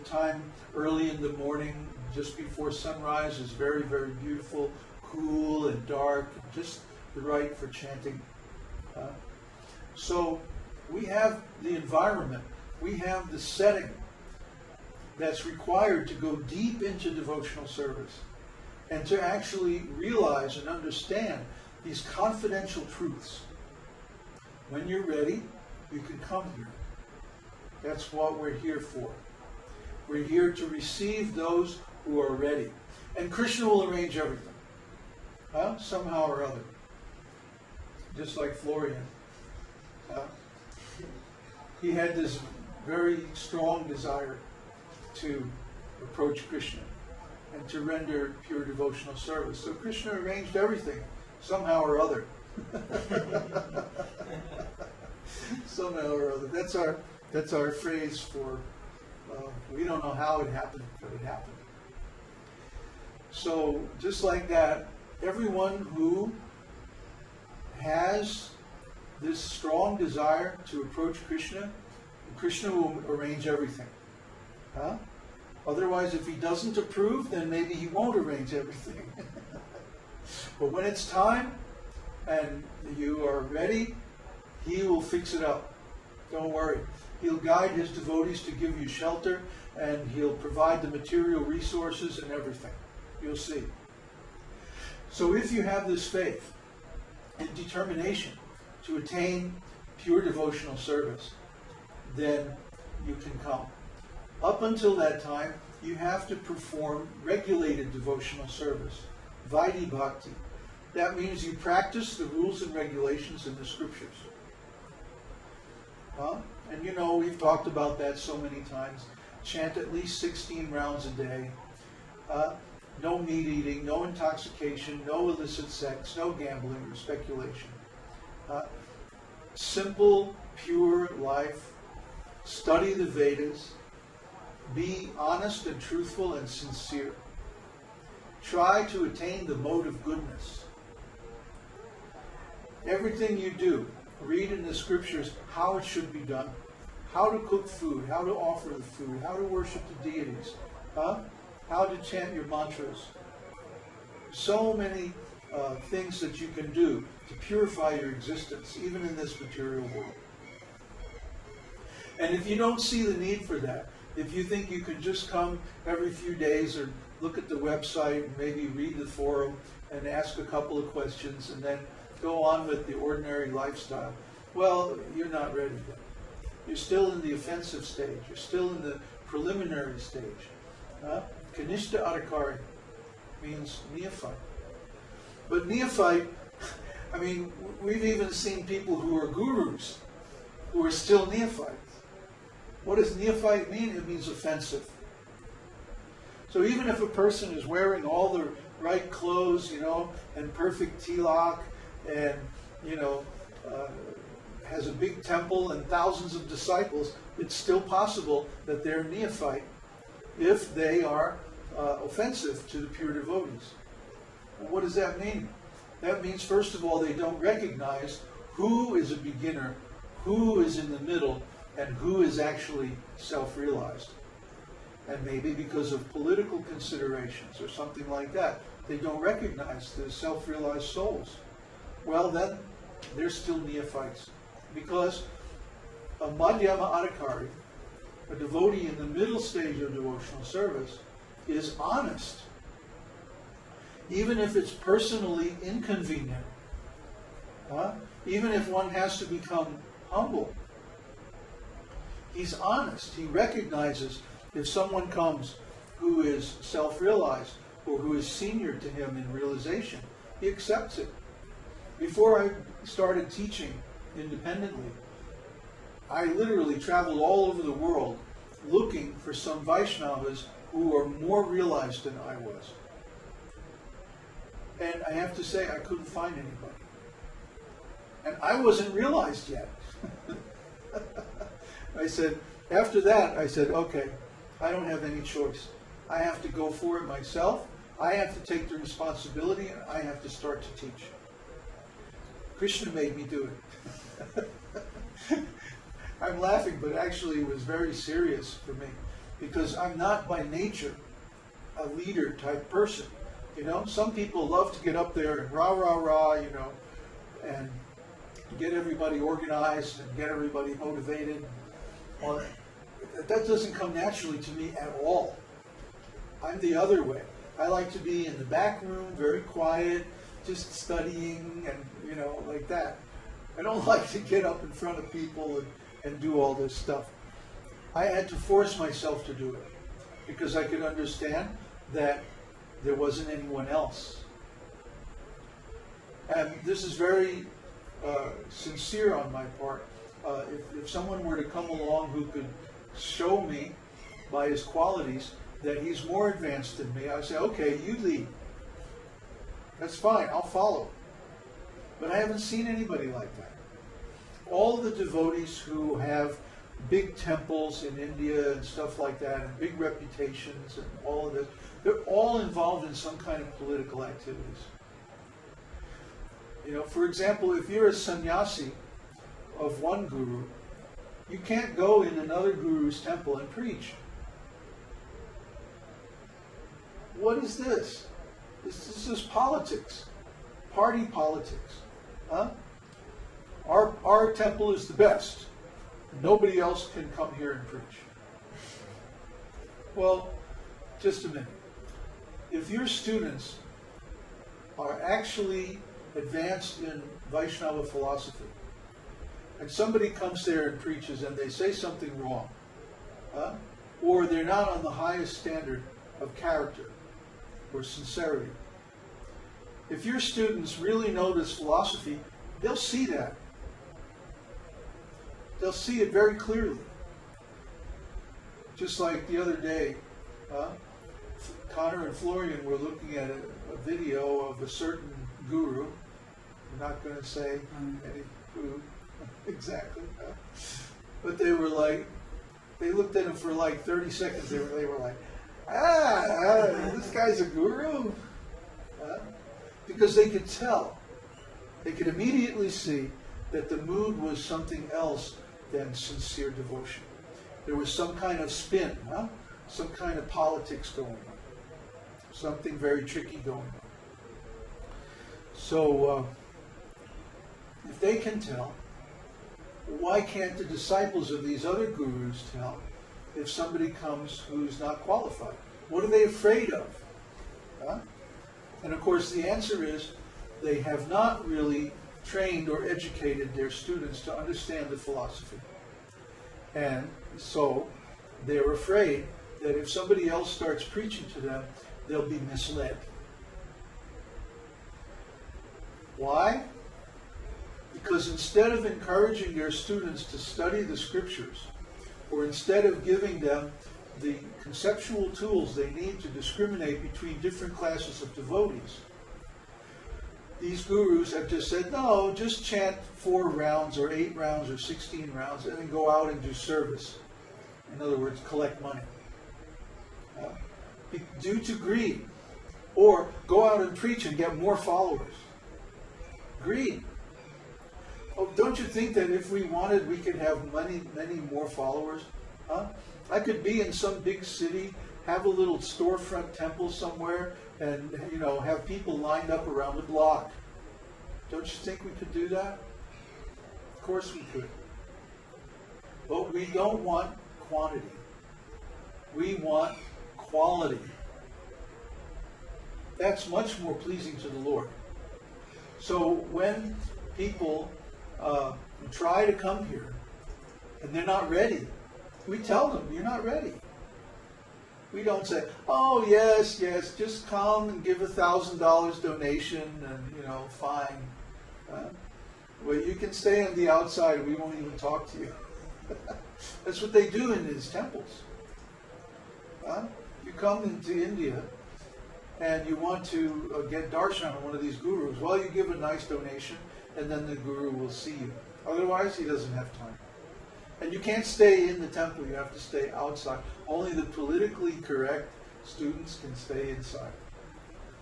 time early in the morning, just before sunrise, is very, very beautiful, cool and dark, just right for chanting. So we have the environment, we have the setting that's required to go deep into devotional service and to actually realize and understand these confidential truths. When you're ready, you can come here. That's what we're here for. We're here to receive those who are ready. And Kṛṣṇa will arrange everything, somehow or other. Just like Florian. He had this very strong desire to approach Kṛṣṇa and to render pure devotional service. So Kṛṣṇa arranged everything, somehow or other. Somehow or other. That's our phrase for, we don't know how it happened, but it happened. So just like that, everyone who has this strong desire to approach Kṛṣṇa, Kṛṣṇa will arrange everything. Otherwise, if he doesn't approve, then maybe he won't arrange everything. But when it's time and you are ready, he will fix it up. Don't worry. He'll guide his devotees to give you shelter, and he'll provide the material resources and everything. You'll see. So if you have this faith and determination to attain pure devotional service, then you can come. Up until that time, you have to perform regulated devotional service, Vaidhi Bhakti. That means you practice the rules and regulations in the scriptures. And you know, we've talked about that so many times. Chant at least 16 rounds a day. No meat eating, no intoxication, no illicit sex, no gambling or speculation. Simple, pure life. Study the Vedas. Be honest and truthful and sincere. Try to attain the mode of goodness. Everything you do, read in the scriptures how it should be done, how to cook food, how to offer the food, how to worship the deities, how to chant your mantras. So many things that you can do to purify your existence, even in this material world. And if you don't see the need for that, if you think you can just come every few days or look at the website and maybe read the forum and ask a couple of questions and then go on with the ordinary lifestyle, well, you're not ready yet. You're still in the offensive stage. You're still in the preliminary stage. Kṛṣṇa Adhikari means neophyte. But neophyte, I mean, we've even seen people who are gurus who are still neophytes. What does neophyte mean? It means offensive. So even if a person is wearing all the right clothes, you know, and perfect tilak, and, you know, has a big temple and thousands of disciples, it's still possible that they're neophyte if they are offensive to the pure devotees. Well, what does that mean? That means, first of all, they don't recognize who is a beginner, who is in the middle, and who is actually self-realized. And maybe because of political considerations or something like that, they don't recognize the self-realized souls. Well, then, they're still neophytes. Because a Madhyama Adhikari, a devotee in the middle stage of devotional service, is honest. Even if it's personally inconvenient. Even if one has to become humble. He's honest. He recognizes if someone comes who is self-realized or who is senior to him in realization, he accepts it. Before I started teaching independently, I literally traveled all over the world looking for some Vaishnavas who were more realized than I was. And I have to say, I couldn't find anybody. And I wasn't realized yet. I said, after that, I said, okay, I don't have any choice. I have to go for it myself. I have to take the responsibility, and I have to start to teach. Kṛṣṇa made me do it. I'm laughing, but actually it was very serious for me. because I'm not by nature a leader type person. You know, some people love to get up there and rah, rah, rah, you know, and get everybody organized and get everybody motivated. Well, that doesn't come naturally to me at all. I'm the other way. I like to be in the back room, very quiet, just studying and, you know, like that. I don't like to get up in front of people and do all this stuff. I had to force myself to do it because I could understand that there wasn't anyone else. And this is very sincere on my part. If someone were to come along who could show me by his qualities that he's more advanced than me, I'd say, okay, you lead. That's fine, I'll follow. But I haven't seen anybody like that. All the devotees who have big temples in India and stuff like that, and big reputations and all of this, they're all involved in some kind of political activities. You know, for example, if you're a sannyasi of one guru, you can't go in another guru's temple and preach. What is this? This is politics, party politics. Huh? Our temple is the best. Nobody else can come here and preach. Well, just a minute. If your students are actually advanced in Vaishnava philosophy, and somebody comes there and preaches and they say something wrong, or they're not on the highest standard of character or sincerity, if your students really know this philosophy, they'll see that. They'll see it very clearly. Just like the other day, Connor and Florian were looking at a video of a certain guru. I'm not going to say any who exactly, but they were like, they looked at him for like 30 seconds. They were like, this guy's a guru, because they could tell. They could immediately see that the mood was something else than sincere devotion. There was some kind of spin, some kind of politics going on, something very tricky going on. So, if they can tell, why can't the disciples of these other gurus tell if somebody comes who's not qualified? What are they afraid of? And of course the answer is they have not really trained or educated their students to understand the philosophy. And so they're afraid that if somebody else starts preaching to them, they'll be misled. Why? Because instead of encouraging their students to study the scriptures, or instead of giving them the conceptual tools they need to discriminate between different classes of devotees, these gurus have just said, no, just chant 4 rounds or 8 rounds or 16 rounds and then go out and do service. In other words, collect money. Due to greed. Or go out and preach and get more followers. Greed. Oh, don't you think that if we wanted, we could have many more followers? I could be in some big city, have a little storefront temple somewhere, and have people lined up around the block. Don't you think we could do that? Of course we could. But we don't want quantity. We want quality. That's much more pleasing to the Lord. So when people try to come here and they're not ready, we tell them, you're not ready. We don't say, oh yes, just come and give $1,000 donation and fine. Well, you can stay on the outside, we won't even talk to you. That's what they do in these temples. You come into India and you want to get darshan on one of these gurus. Well, you give a nice donation and then the guru will see you. Otherwise, he doesn't have time. And you can't stay in the temple, you have to stay outside. Only the politically correct students can stay inside.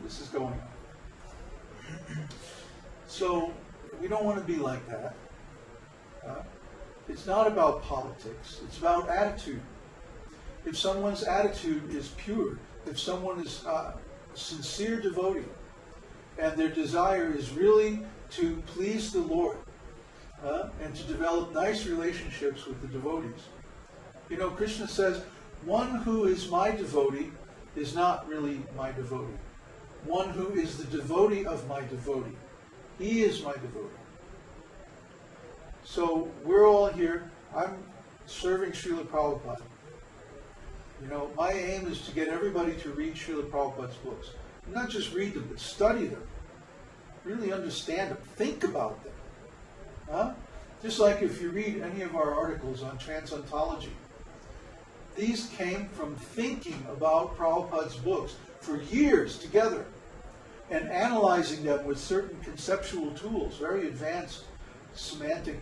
This is going on. So, we don't want to be like that. It's not about politics, it's about attitude. if someone's attitude is pure, if someone is a sincere devotee, and their desire is really to please the Lord, and to develop nice relationships with the devotees. You know, Kṛṣṇa says, one who is my devotee is not really my devotee. One who is the devotee of my devotee. He is my devotee. So we're all here. I'm serving Srila Prabhupada. You know, my aim is to get everybody to read Srila Prabhupada's books. Not just read them, but study them. Really understand them. Think about them. Just like if you read any of our articles on transcendentology, these came from thinking about Prabhupada's books for years together and analyzing them with certain conceptual tools, very advanced semantic